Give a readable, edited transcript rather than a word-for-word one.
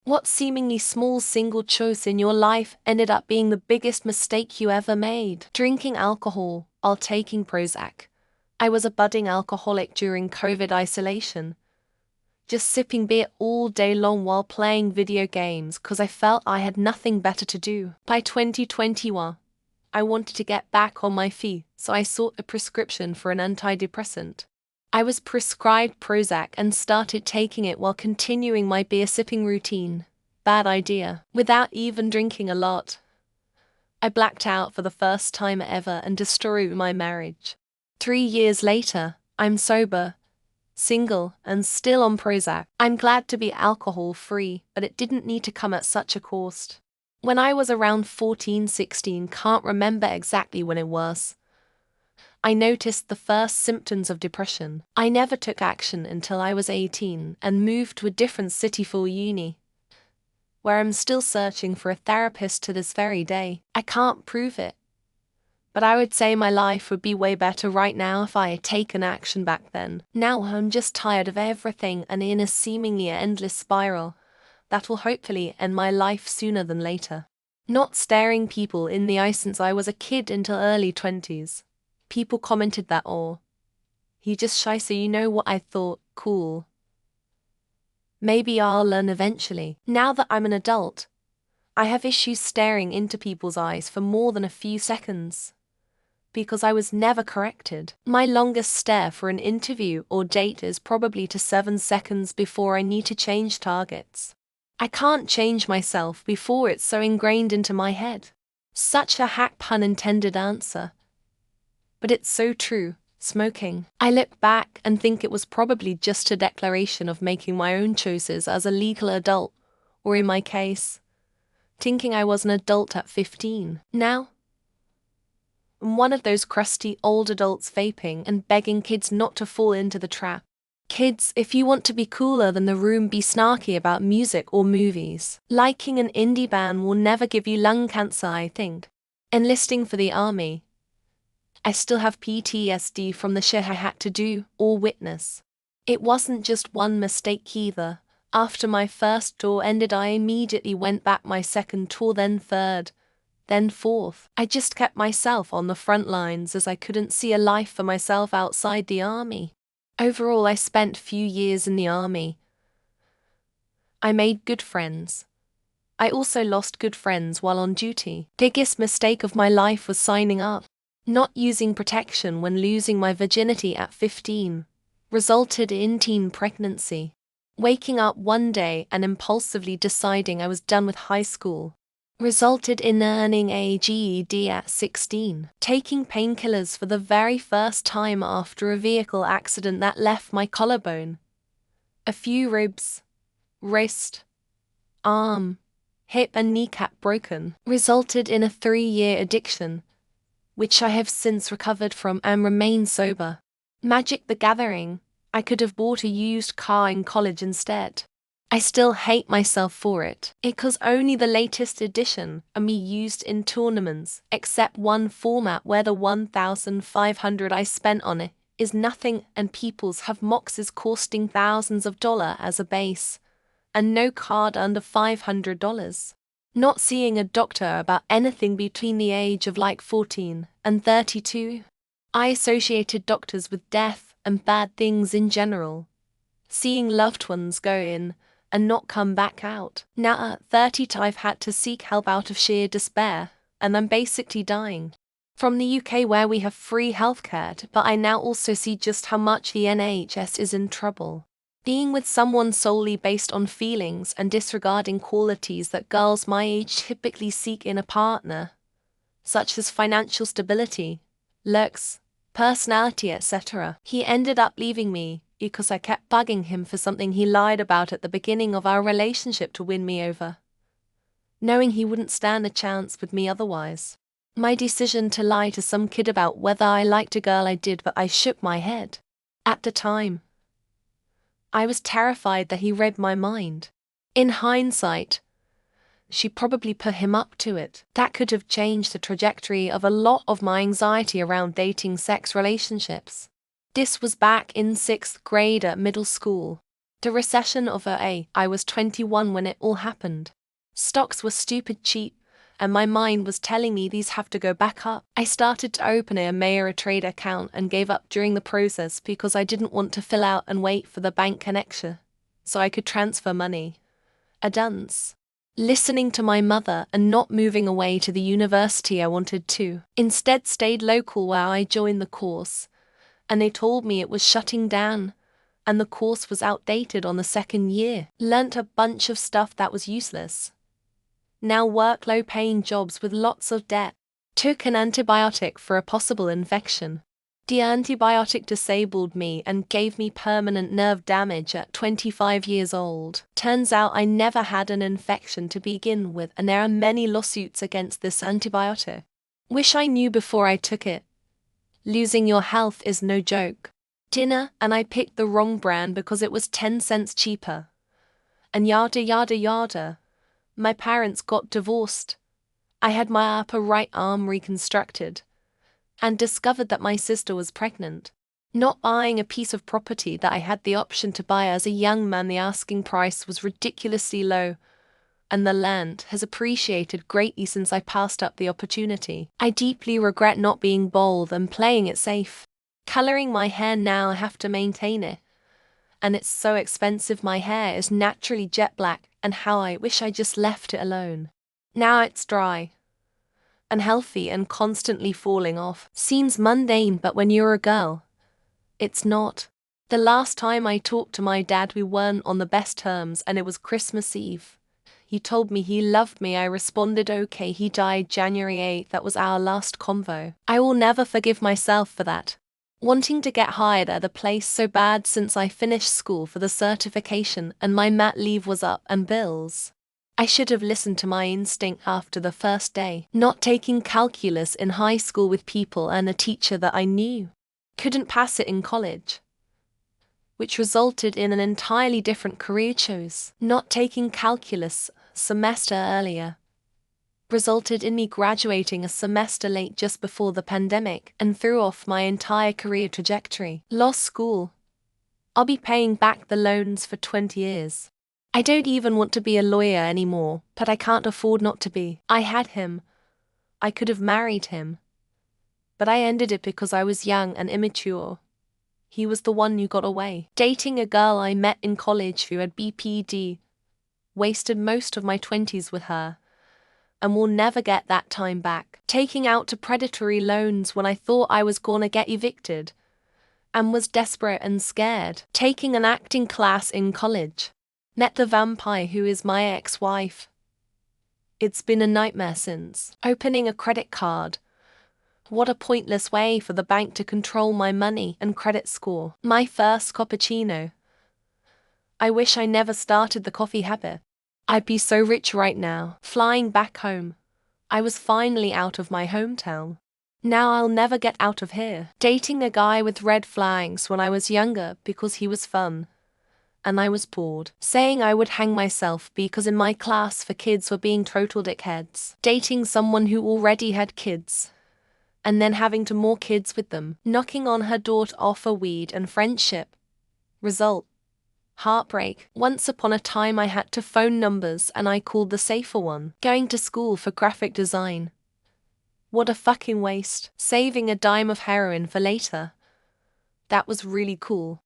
What seemingly small single choice in your life ended up being the biggest mistake you ever made? Drinking alcohol while taking Prozac. I was a budding alcoholic during COVID isolation. Just sipping beer all day long while playing video games because I felt I had nothing better to do. By 2021, I wanted to get back on my feet, so I sought a prescription for an antidepressant. I was prescribed Prozac and started taking it while continuing my beer sipping routine. Bad idea. Without even drinking a lot. I blacked out for the first time ever and destroyed my marriage. 3 years later, I'm sober, single, and still on Prozac. I'm glad to be alcohol-free, but it didn't need to come at such a cost. When I was around 14-16, can't remember exactly when it was, I noticed the first symptoms of depression. I never took action until I was 18 and moved to a different city for uni, where I'm still searching for a therapist to this very day. I can't prove it, but I would say my life would be way better right now if I had taken action back then. Now I'm just tired of everything and in a seemingly endless spiral that will hopefully end my life sooner than later. Not staring people in the eye since I was a kid until early 20s. People commented that, he just shy, so you know what I thought, cool. Maybe I'll learn eventually. Now that I'm an adult, I have issues staring into people's eyes for more than a few seconds, because I was never corrected. My longest stare for an interview or date is probably to 7 seconds before I need to change targets. I can't change myself before it's so ingrained into my head. Such a hack pun intended answer. But it's so true. Smoking. I look back and think it was probably just a declaration of making my own choices as a legal adult, or in my case, thinking I was an adult at 15. Now, I'm one of those crusty old adults vaping and begging kids not to fall into the trap. Kids, if you want to be cooler than the room, be snarky about music or movies. Liking an indie band will never give you lung cancer, I think. Enlisting for the army. I still have PTSD from the shit I had to do or witness. It wasn't just one mistake either. After my first tour ended, I immediately went back my second tour, then third, then fourth. I just kept myself on the front lines as I couldn't see a life for myself outside the army. Overall, I spent few years in the army. I made good friends. I also lost good friends while on duty. Biggest mistake of my life was signing up. Not using protection when losing my virginity at 15 resulted in teen pregnancy. Waking up one day and impulsively deciding I was done with high school resulted in earning a GED at 16. Taking painkillers for the very first time after a vehicle accident that left my collarbone, a few ribs, wrist, arm, hip and kneecap broken resulted in a 3-year addiction, which I have since recovered from and remain sober. Magic the Gathering. I could have bought a used car in college instead. I still hate myself for it. It was only the latest edition of me used in tournaments, except one format where the $1,500 I spent on it is nothing and people's have moxes costing thousands of dollars as a base, and no card under $500. Not seeing a doctor about anything between the age of like 14 and 32. I associated doctors with death and bad things in general. Seeing loved ones go in and not come back out. Now at 30 I've had to seek help out of sheer despair, and I'm basically dying. From the UK where we have free healthcare, but I now also see just how much the NHS is in trouble. Being with someone solely based on feelings and disregarding qualities that girls my age typically seek in a partner, such as financial stability, looks, personality, etc. He ended up leaving me because I kept bugging him for something he lied about at the beginning of our relationship to win me over, knowing he wouldn't stand a chance with me otherwise. My decision to lie to some kid about whether I liked a girl, I did, but I shook my head. At the time, I was terrified that he read my mind. In hindsight, she probably put him up to it. That could have changed the trajectory of a lot of my anxiety around dating sex relationships. This was back in 6th grade at middle school. The recession of '08, I was 21 when it all happened. Stocks were stupid cheap, and my mind was telling me these have to go back up. I started to open a Mayer trade account and gave up during the process because I didn't want to fill out and wait for the bank connection, so I could transfer money. A dunce. Listening to my mother and not moving away to the university I wanted to. Instead stayed local where I joined the course, and they told me it was shutting down, and the course was outdated on the second year. Learnt a bunch of stuff that was useless. Now work low-paying jobs with lots of debt. Took an antibiotic for a possible infection. The antibiotic disabled me and gave me permanent nerve damage at 25 years old. Turns out I never had an infection to begin with, and there are many lawsuits against this antibiotic. Wish I knew before I took it. Losing your health is no joke. Dinner, and I picked the wrong brand because it was 10 cents cheaper. And yada yada yada. My parents got divorced. I had my upper right arm reconstructed, and discovered that my sister was pregnant. Not buying a piece of property that I had the option to buy as a young man, the asking price was ridiculously low, and the land has appreciated greatly since I passed up the opportunity. I deeply regret not being bold and playing it safe. Coloring my hair now, I have to maintain it, and it's so expensive. My hair is naturally jet black, and how I wish I just left it alone. Now it's dry, unhealthy, and constantly falling off. Seems mundane, but when you're a girl, it's not. The last time I talked to my dad, we weren't on the best terms, and it was Christmas Eve. He told me he loved me. I responded okay. He died January 8th. That was our last convo. I will never forgive myself for that. Wanting to get hired at the place so bad since I finished school for the certification and my mat leave was up and bills. I should have listened to my instinct after the first day. Not taking calculus in high school with people and a teacher that I knew. Couldn't pass it in college, which resulted in an entirely different career choice. Not taking calculus semester earlier resulted in me graduating a semester late just before the pandemic and threw off my entire career trajectory. Lost school. I'll be paying back the loans for 20 years. I don't even want to be a lawyer anymore, but I can't afford not to be. I had him. I could have married him, but I ended it because I was young and immature. He was the one who got away. Dating a girl I met in college who had BPD. Wasted most of my 20s with her, and will never get that time back. Taking out to predatory loans when I thought I was gonna get evicted, and was desperate and scared. Taking an acting class in college. Met the vampire who is my ex-wife. It's been a nightmare since. Opening a credit card. What a pointless way for the bank to control my money and credit score. My first cappuccino. I wish I never started the coffee habit. I'd be so rich right now. Flying back home. I was finally out of my hometown. Now I'll never get out of here. Dating a guy with red flags when I was younger because he was fun, and I was bored. Saying I would hang myself because in my class for kids were being total dickheads. Dating someone who already had kids, and then having to more kids with them. Knocking on her door to offer weed and friendship. Result: heartbreak. Once upon a time I had to phone numbers and I called the safer one. Going to school for graphic design. What a fucking waste. Saving a dime of heroin for later. That was really cool.